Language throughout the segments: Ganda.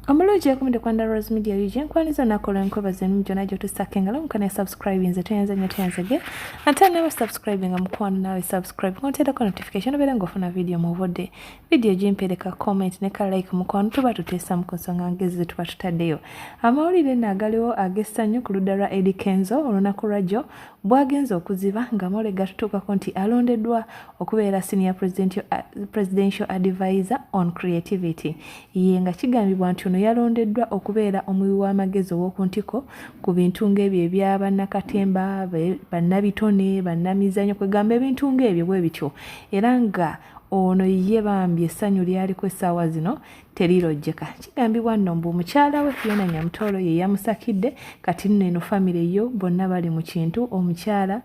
Omulungi yakumide ku Underrose Media Region kwaniza nakola enkwebaza ennyo gyonna gy'otusakengala mukane subscribe nze toyanza nnyo toyanzege ate nawe subscribe nga mukwano nawe subscribe konteerako notification obeera ng'ofuna video mu budde video gimpereka comment ne ka like mukwano tuba tuteesamu ku nsonga ngezi ze tuba tutaddeyo amawulire naagaliwo ag'essanyu ku ludda lwa Eddie Kenzo olunaku lwajjo bwagenza okuziba nga Mole gatutuukako nti alondeddwa okubeera senior presidential advisor on creativity ye nga kigambibwa nti ono yalondeddwa okubeera omuwi w'amagezi ow'okuntiko ku bintu ng'ebyo ebya bannakatemba bannabitone bannamizannyo kwegamba ebintu ng'ebyo bwe bityo era nga ono ye bambye essanyu lyaliko essaawa zino terirojjeka kigambibwa nno mbu omukyala we Fiona Nyamutolo ye yamusakidde kati nno eno famire yo bonna bali mu kintu omukyala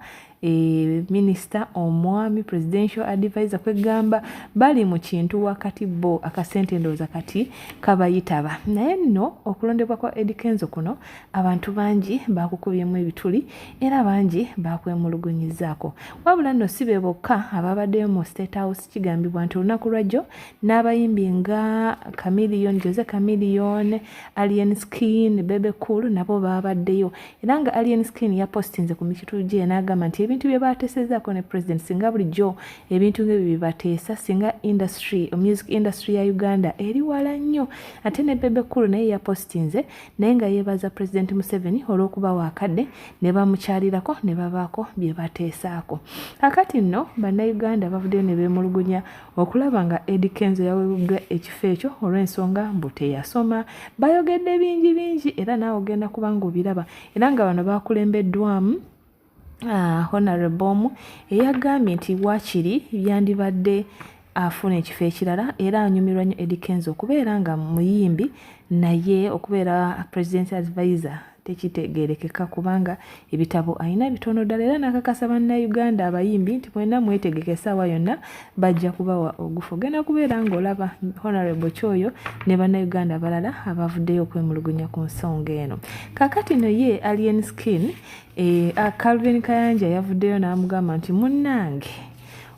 minister omwami presidential advisor kwegamba bali mu kintu wakati bo akasente ndooza kati kabayitaba naye nno okulondebwa kwa Eddie Kenzo kuno abantu bangi bakukubyemu ebituli era bangi bakwemulugunyizaako wabula nno si be bokka ababaddeyo mu State House kigambibwa nti olunaku lwajjo n'abayimbi nga Jose Chameleone, Alien Skin, Bebe Cool nabo babaddeyo era nga Alien Skin yapostinze ku mikitu gye n'agamba nti ebintu bye bateesezaako ne president singa bulijjo ebintu ng'ebyo bye bateesa singa music industry ya Uganda eri wala nnyo ate ne Bebe Cool naye yapostinze naye nga yeebaza President Museveni olw'okuba waakadde ne bamukyalirako ne babaako bye bateesaako kakati nno bannayuganda bavuddeyo ne beemulugunya okulaba nga Eddie Kenzo yaweebuddwa ekifo ekyo olw'ensonga mbu teyasoma bayogedde bingi era naawe ogenda kuba ng'obiraba era nga bano bakulembeddwamu Honorable eyagambye nti waakiri yandibadde afuna ekifo ekirala era anyumirwa nnyo Eddie Kenzo okubeera nga muyimbi naye okubeera president advisor tekitegeerekeka kubanga ebitabo ayina bitono ddala era nakakasa bannayuganda abayimbi nti mwena mwetegeke essaawa yonna bajja kubawa ogufu ogenda kubeera ng'olaba Honorable Kyoyo ne bannayuganda abalala abavuddeyo okwemulugunya ku nsonga eno kakati no ye Alien Skin Calvin Kayanja yavuddeyo n'amugamba nti munnange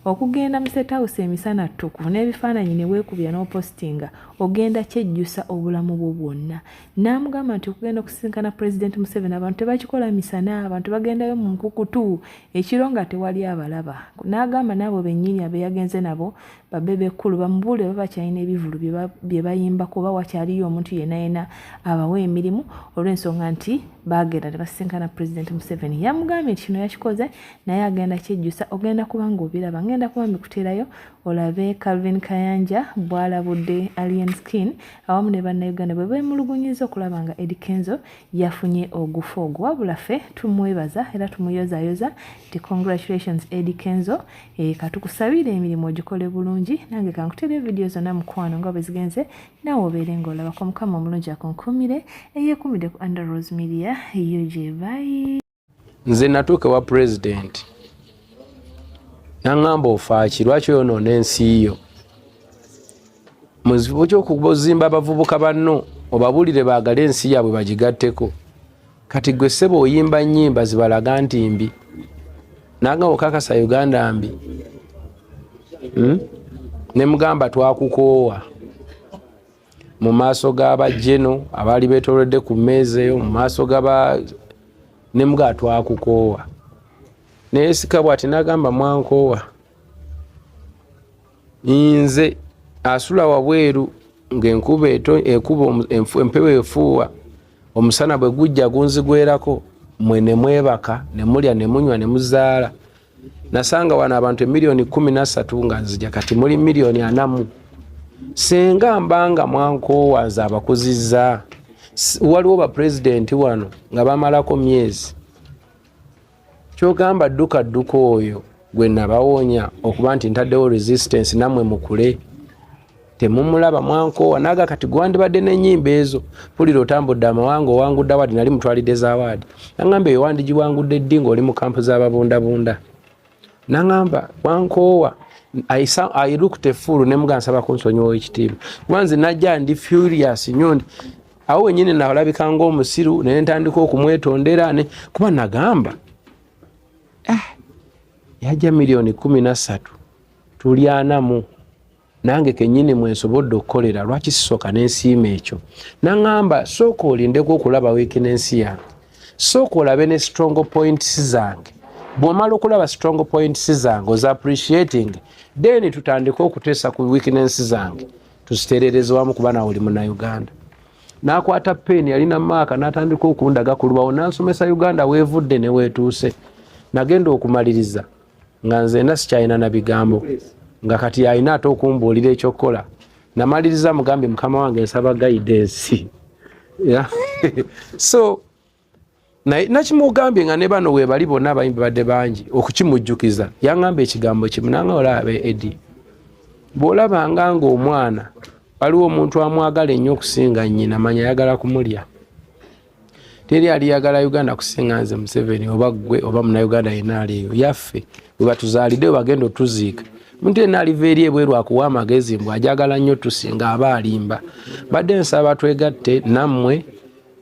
okugenda mu State House emisana ttuku n'ebifaananyi ne weekubya n'opostinga ogenda kyejjusa obulamu bwo bwonna n'amugamba nti okugenda okusisinkana President Museveni abantu tebakikola misana abantu bagendayo mu nkukutu ekiro nga tewali abalaba n'agamba n'abo bennyini abe yagenze nabo babebe kkulu bamubuule baba bakyalina ebivulu bye bayimba kuba wakyaliyo omuntu yenna abawa emirimu olw'ensonga nti baagenda ne basisinkana President Museveni yamugambye nti kino yakikoze naye agenda kyejjusa ogenda kuba ng'obiraba ngenda kuba mbikuteerayo olabe Calvin Kayanja bw'alabudde Alien Skin awamu ne bannayuganda bwe beemulugunyiza okulaba nga Eddie Kenzo yafunye ogufu ogwo wabula ffe tumwebaza era tumuyozaayoza nti congratulations Eddie Kenzo katukusabire emirimu ogikole bulungi nange kankuteere vidiyo zonna mukwano nga bwe zigenze naawe obeere ng'olabako mukama omulungi akunkumire eyeekumidde ku Underrose Media yo gye bayi nze natuuka wa president nangamba ofaaki lwaki oyonoona ensi yo mu kizibu ky'okuzimba abavubuka banno obabuulire baagale ensi yaabwe bagigatteko kati gwe ssebo oyimba nnyimba zibalaga nti mbi nanga okakasa Uganda mbi ne mugamba twakukoowa mu maaso g'abajeno abaali beetoolodde ku mmeeza eyo mu maaso ne mugamba twakukoowa naye sika bw'ati n'agamba mwankoowa nze asula wabweru ng'enkuba ekuba empewo efuuwa omusana bwe gujja gunzigwerako mwe ne mwebaka ne mulya ne munywa ne muzaala nasanga wano abantu 13,000,000 nga nzija kati muli 4,000,000 senga mbanga mwankoowa nze abakuzizza waliwo bapulezidenti wano nga bamalako myezi kyogamba dduka oyo gwe nabawonya okuba nti ntaddewo resistance nammwe mukule temumulaba mwankoowa naga kati gwandibadde n'ennyimba ezo pulira otambudde amawanga owangudde awaadi nali mutwalidde zaawaadi nangamba eyo wandi giwangudde ddi ng'oli mu kampu z'ababundabunda nangamba mwankoowa I looked a fool ne muga nsaba kunsonyiwa ekitiibwa kubanze najja ndi furious nnyo awo wennyini nalabika ng'omusiru ne ntandika okumwetondera kuba nagamba yajja 13,000,000 tuli 4 nange kenyini mwensobodde okukolera lwaki sisooka n'ensiima ekyo naŋŋamba sooka olindeko okulaba weakness yange sooka olabe ne strong points zange bw'omala okulaba strong points zange oza appreciating then tutandike okuteesa ku weakness zange tuziterereze wamu kuba nawe oli munnauganda n'akwata peeni yalina maaka n'atandika okundaga ku lubawo n'ansomesa uganda weevudde ne weetuuse nagenda okumaliriza nga nzena sikyalina na bigambo nga kati alina ate okumbuulira ekyokukola namaliriza mugambye mukama wange nsaba guidance so nakimugambye nga ne bano weebali bonna abayimbi badde bangi okukimujjukiza yaŋŋamba ekigambo kimu nanga olabe Edi bw'olabanga ng'omwana waliwo omuntu amwagala ennyo okusinga nnyina manya ayagala kumulya teri aliyagala Uganda kusinga nze Museveni oba ggwe oba munnayuganda yenna ali eyo yaffe bwe batuzaalidde we bagenda otuziika muntu yenna aliva eri ebweru akuwa amagezi mbw ajagala nnyo tusinga aba alimba badde nsaba twegatte nammwe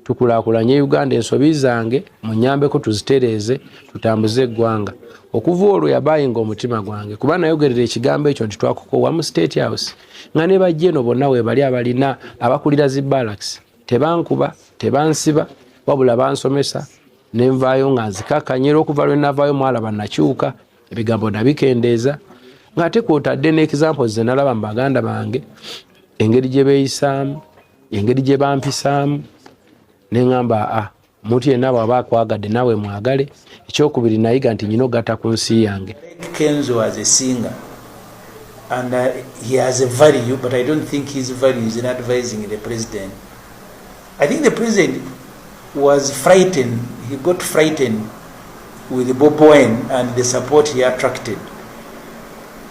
tukulaakulanye Uganda ensobi zange munyambeko tuzitereeze tutambuze eggwanga okuva olwo yabayinga omutima gwange kuba nayogerera ekigambo ekyo nti twakukowa mu State House nga ne bajje eno bonna we bali abalina abakulira zi barracks tebankuba tebansiba wabula bansomesa nenvaayo nga nzikakanyera okuva lwe navaayo mwalaba nakyuka ebigambo nabikendeeza ng'ate kwotadde n'examples ze nalaba mu baganda bange engeri gye beeyisaamu engeri gye bampisaamu neŋŋamba omuntu yenna bw'aba akwagadde nawe mwagale ekyokubiri nayiga nti nyina ogatta ku nsi yange. Kenzo as a singer and he has a value, but I don't think his value is in advising the president. I think the president was frightened. He got frightened with Bobi Wine and the support he attracted.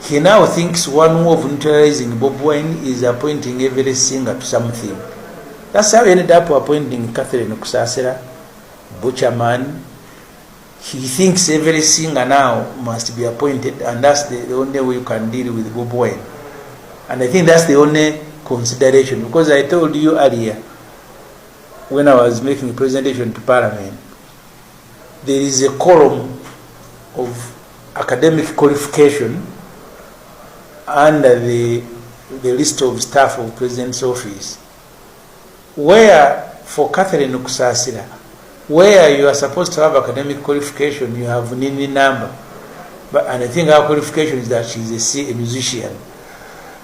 He now thinks one move of neutralizing Bobi Wine is appointing every singer to something. That's how he ended up appointing Catherine Kusasera, Butcherman. He thinks every singer now must be appointed, and that's the only way you can deal with Bobi Wine. And I think that's the only consideration, because I told you earlier, when I was making a presentation to Parliament, there is a column of academic qualification under the list of staff of President's office, where for Catherine Kusasira, where you are supposed to have academic qualification, you have Nini number. And I think our qualification is that she's a musician.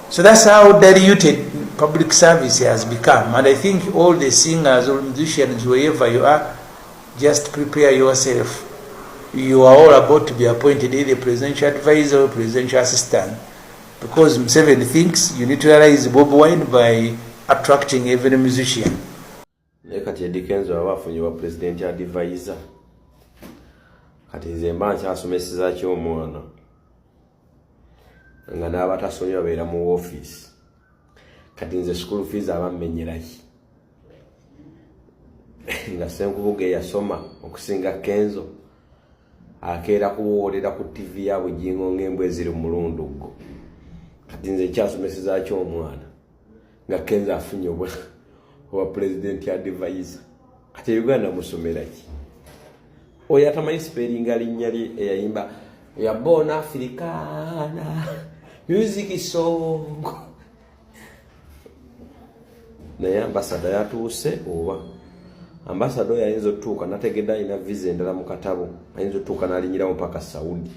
So that's how diluted public service has become. And I think all the singers or musicians, wherever you are, just prepare yourself. You are all about to be appointed either presidential advisor or presidential assistant. Because Museveni thinks you neutralize Bobi Wine by attracting every musician. Kati Eddie Kenzo abafunye wa president advisor kati nze mba nkyasomeseza ky'omwana nga n'abatasomye babeera mu office kati nze school fees abammenyeraki nga Senkubuge yasoma okusinga Kenzo akeera kuwoolera ku TV ya Bugingo ng'embwa eziri mu mulundugo kati nze nkyasomeseza ky'omwana nga Kenzo afunye owa president advisor kati Uganda musomeraki oyo atamanyi spelling alinnya lye eyayimba ya Born Africana music song naye ambasada yatuuse oba ambasada oyo ayinza otuuka nategedde alina visa endala mu katabo ayinza otuuka n'alinyiramu paka Saudi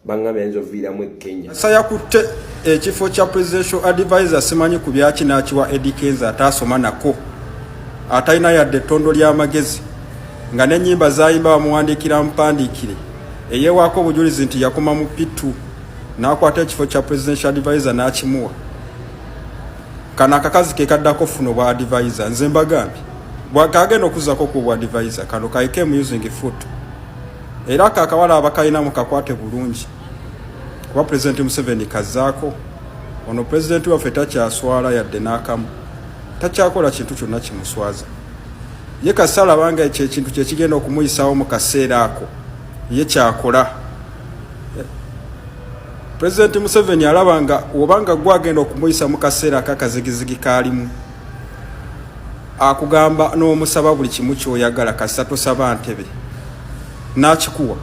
bangambye ayinza oviiramu e Kenya sayakutte ekifo kya presidential advisor simanyi ku byaki n'akiwa Eddie Kenzo ataasoma nako atalina yadde ettondo ly'amagezi nga n'ennyimba z'ayimba bamuwandiikira mpandiikire eyeewaako obujulizi nti yakoma mu P2 n'akwata ekifo kya presidential advisor n'akimuwa kano akakazi ke kaddako funo bwa advisor nze mbagambye bwakagenda okuzzako ku bwa advisor kano kaike mu using foot era kakawala abakalina mu kakwate bulungi kuba President Museveni kazaako ono president waffe takyaswala yadde n'akamu takyakola kintu kyonna kimuswaza ye kasala banga ekyo ekintu kye kigenda okumuyisaawo mu kaseera ako ye kyakola President Museveni alabanga obanga gwagenda okumuyisa mu kaseera akakazigizigi kaalimu akugamba n'omusaba buli kimu ky'oyagala kasita tosaba ntebe n'akikuwa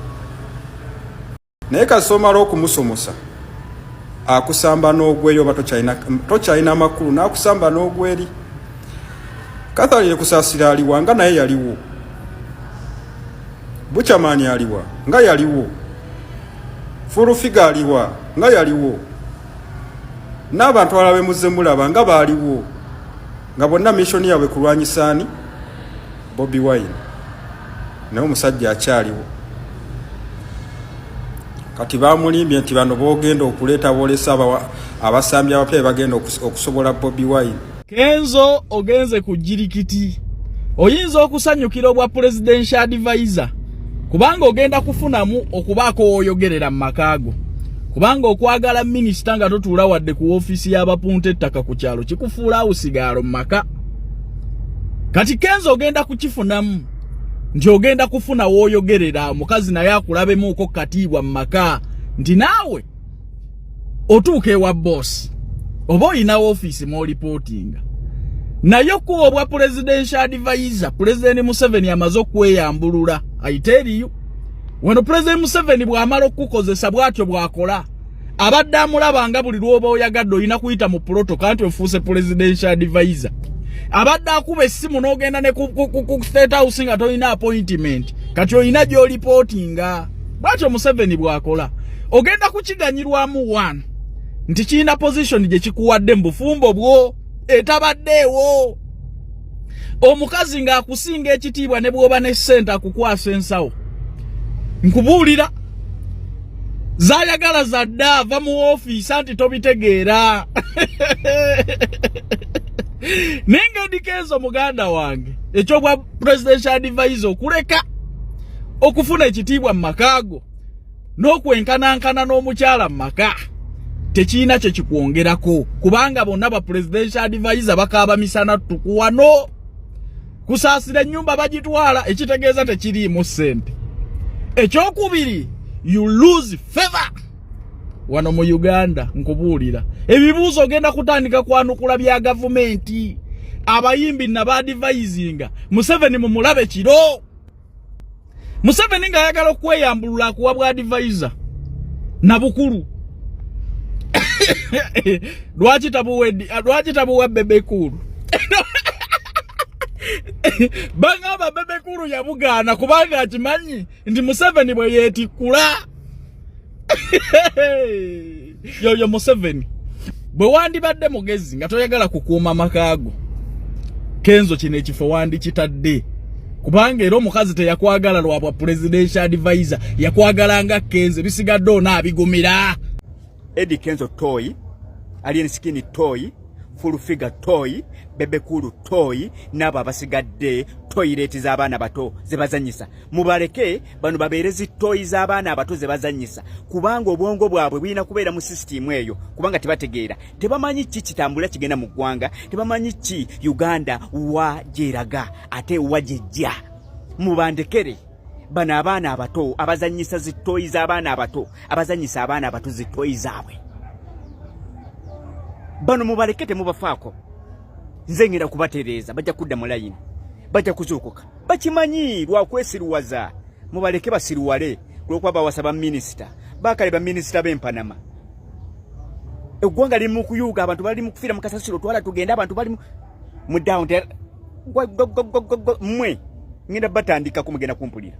naye kasomala okumusomosa akusamba n'ogweri oba tokyalina amakulu n'akusamba n'ogweri. Catherine Kusasira aliwa nga naye yaliwo. Buchamani aliwa nga yaliwo. Furufiga aliwa nga yaliwo. N'abantu alabe muzemulaba nga baaliwo. Nga bonna mission yawe kulwanyisani Bobi Wine. Naye omusajja akyaliwo. Kati bamulimbye nti bano boogenda okuleeta bolesa abasambi abapya bagenda okusobola Bobi Wine. Kenzo ogenze ku jirikiti. Oyinza okusanyukira obwa presidential advisor. Kubanga ogenda kufunamu okubaako oyogerera mu makaago. Kubanga okwagala minisita nga totuula wadde ku ofisi y'abapunta ettaka ku kyalo kikufuula usigalo mu maka. Kati Kenzo ogenda kukifunamu. Nti ogenda kufuna woyogerera omukazi naye akulabemuuko katiibwa mu maka. Nti naawe otuuka ewa boss. Oba olina office mo reporting. Naye kuwa obwa presidential advisor, President Museveni amaze okweyambulula. I tell you, when President Museveni bw'amala okukozesa bw'atyo bw'akola, abadde amulaba nga buli lwoba oyagadde olina kuyita mu protocol nti ofuuse presidential advisor. Abadde akuba essimu n'ogenda ne ku State House nga tolina appointment. Kati olina gy'o reportinga. Bw'atyo Museveni bw'akola. Ogenda kukiganyirwamu one. Nti kiina position gye kikuwadde mu bufumbo bwo etabaddeewo. Omukazi ng'akusinga ekitiibwa ne bw'oba ne ssente akukwasa ensawo. Nkubuulira zaayagala zadde ava mu ofiisi anti tobitegeera. Ninga Kenzo muganda wange ekyobwa presidential advisor okuleka okufuna ekitiibwa mu makaago n'okwenkanankana n'omukyala mu maka tekiina kye kikwongerako kubanga bonna ba presidential advisor bakaaba misana tukuwano kusaasira ennyumba bagitwala ekitegeeza tekiriimu ssente. Ekyokubiri, you lose favor wano mu Uganda. Nkubuulira ebibuuzo ogenda kutandika kwanukula bya gavumenti abayimbi naba advisinga Museveni mu mulabe kiro. Museveni nga ayagala okweyambulula kuwa bwa advisor na bukulu. Lwaki tabuwa Bebekulu? Bangaba Bebekulu yabugaana kubanga akimanyi nti Museveni bwe yeetikkula. Yoyo Museveni bwe wandibadde mugezi nga toyagala kukuuma makaago, Kenzo kino ekifo wandikitadde kubanga era omukazi teyakwagala lwabwa presidential advisor, yakwagala nga Kenzo bisigadde onaabigumira. Eddie Kenzo toy, Alien Skinny toy, Full Figure toy, Bebekulu toy, nabo abasigadde toilet z'abaana bato zebazanyisa. Mubaleke bano babeerezi toy z'abaana abato zebazanyisa kubanga obwongo bwabwe bwina kubeera mu system eyo kubanga tebategeera, tebamanyi ki kitambula kigenda mu ggwanga, tebamanyi ki Uganda wa jeraga ate wa jejja. Mubandekere bana abaana abato abazanyisa zitoyi z'abaana abato, abazanyisa abaana abato zitoyi zaabwe. Bano mubalekete mubafaako. Nze ngenda kubatereeza bajja kudda mu line, bajja kuzuukuka bakimanyi lwa kwesiruwaza. Mubaleke basiruwale lw'okuba bawasaba minisita bakale ba minisita b'empanama. Eggwanga liri mu kuyuuga, abantu bali mu kufiira mu kasasiro, twala tugenda abantu bali mu down mwe ngenda batandika kumugenda kumpulira.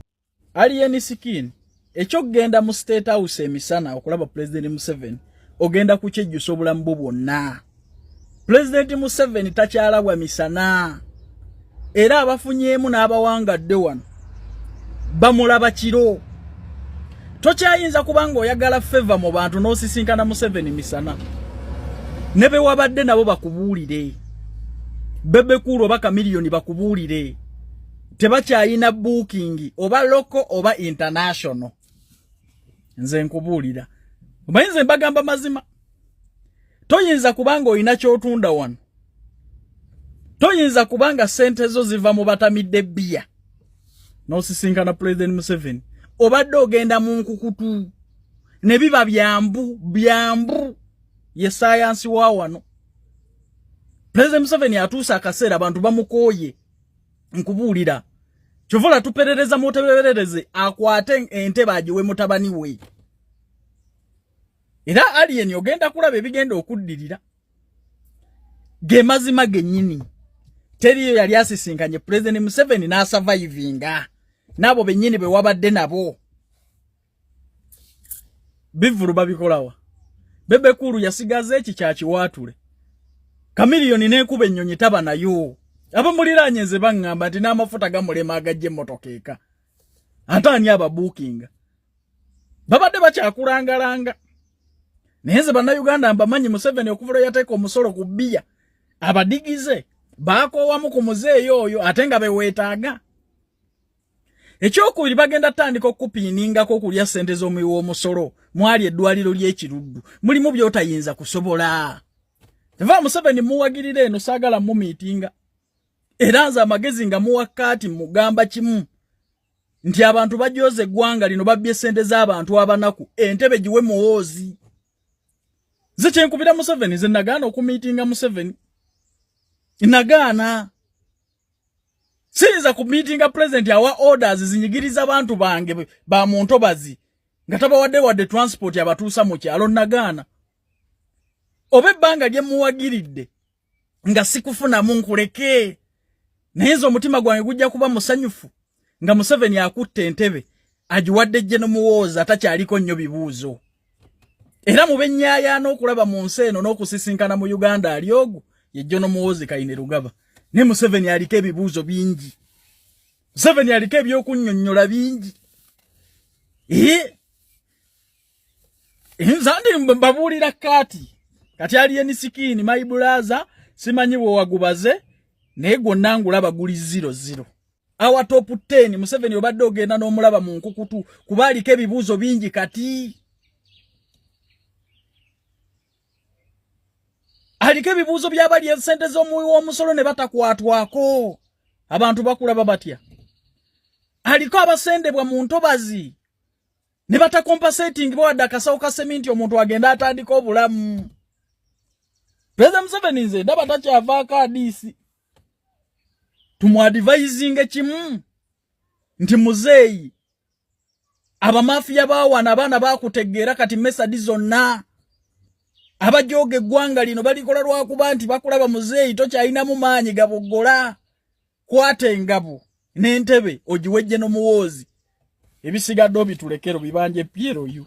Alien Skin ekyogenda mu State House emisana okulaba President Museveni ogenda kukyejjusa obulamu bwo bwonna. President Museveni takyalabwa misana era abafunyeemu n'abawangadde wano bamulaba kiro. Tokyayinza kubanga oyagala favor mu bantu n'osisinkana Museveni misana. Ne be wabadde nabo bakubuulire, Bebekulu oba Kamiliyoni bakubuulire. Tebakyayina booking oba local oba international. Nze nkubuulira obayinza mbagamba mazima. Toyinza kubanga oyina kyotunda wano, toyinza kubanga sente zo ziva mu batamidde bbiya n'osisinkana President Museveni obadde ogenda mu nkukutu ne biba byambu ye science wa wano. President Museveni atuusa akaseera abantu bamukooye. Nkubuulira kyovula tuperereza muteberereze akwate ente bagiwe mutabani we. era alien ogenda kulaba ebigenda okuddirira ge mazima gennyini teriyo yali asisinkanye President Museveni n'asurvivinga nabo bennyini be wabadde nabo bivuru babikolawa Bebe Kulu yasigaze eki kyakiwaatule Kamiliyoni n'ekuba ennyonyi taba nayo abamuliraanye nze baŋŋamba nti n'amafuta gamulema agajja emmotoka eka ate ani ababuukinga babadde bakyakulangalanga naye nze bannayuganda mbamanyi Museveni okuva yateeka omusolo ku bbiya abadigize baakoowamu ku muzeeyo oyo ate nga beweetaaga ekyokubiri bagenda tandika okupiiningako okulya ssente z'omuwi w'omusolo mwali eddwaliro ly'ekiruddu mulimu by'otayinza kusobola teva Museveni muwagirira eno saagala mumiitinga era nze amagezi nga muwa kkaati mugamba kimu nti abantu bajooza eggwanga lino babbye ssente z'abantu abanaku entebe giwe muwoozi nze kyenkubira Museveni nze nagaana okumiitinga Museveni nagaana siyinza ku meetinga president awa orders zinyigiriza abantu bange ba muntobazi nga tabawadde transport abatuusa mu kyalo nagaana oba ebbanga lye muwagiridde nga sikufuna munkuleke naye nze omutima gwange gujja kuba musanyufu nga Museveni akutte entebe agiwadde jje n'omuwooza atacyaliko nnyo bibuuzo era mu bennyaayaana okulaba mu nsi eno n'okusisinkana mu Uganda ali ogwo yejjo n'omuwoozi Kayine Rugaba ne Museveni aliko ebibuuzo bingi Museveni aliko ebyokunnyonnyola bingi nzandi mbabuulira kati ali enisikini my brother simanyi bwe wagubaze naye gwonna ngulaba guli 00 awa top 10 Museveni obadde ogenda n'omulaba mu nkukutu kuba aliko ebibuuzo bingi kati aliko ebibuuzo by'abali ensente z'omuwi w'omusolo ne batakwatwako abantu bakulaba batya aliko abasendebwa mu ntobazi ne batakompensating bawadde akasawo ka seminti omuntu agenda atandika obulamu President Museveni nze ndaba takyavaako adiisi tumuadvising ekimu nti muzeeyi abamafiya bawana abaana bakutegeera kati mesadi zonna abajooga eggwanga lino balikola lwakuba nti bakulaba muzeeyi tokyalinamu maanyi gaboggola kwata engabo n'entebe ogiwejje n'omuwoozi ebisigadde obitulekero bibanje Piero yu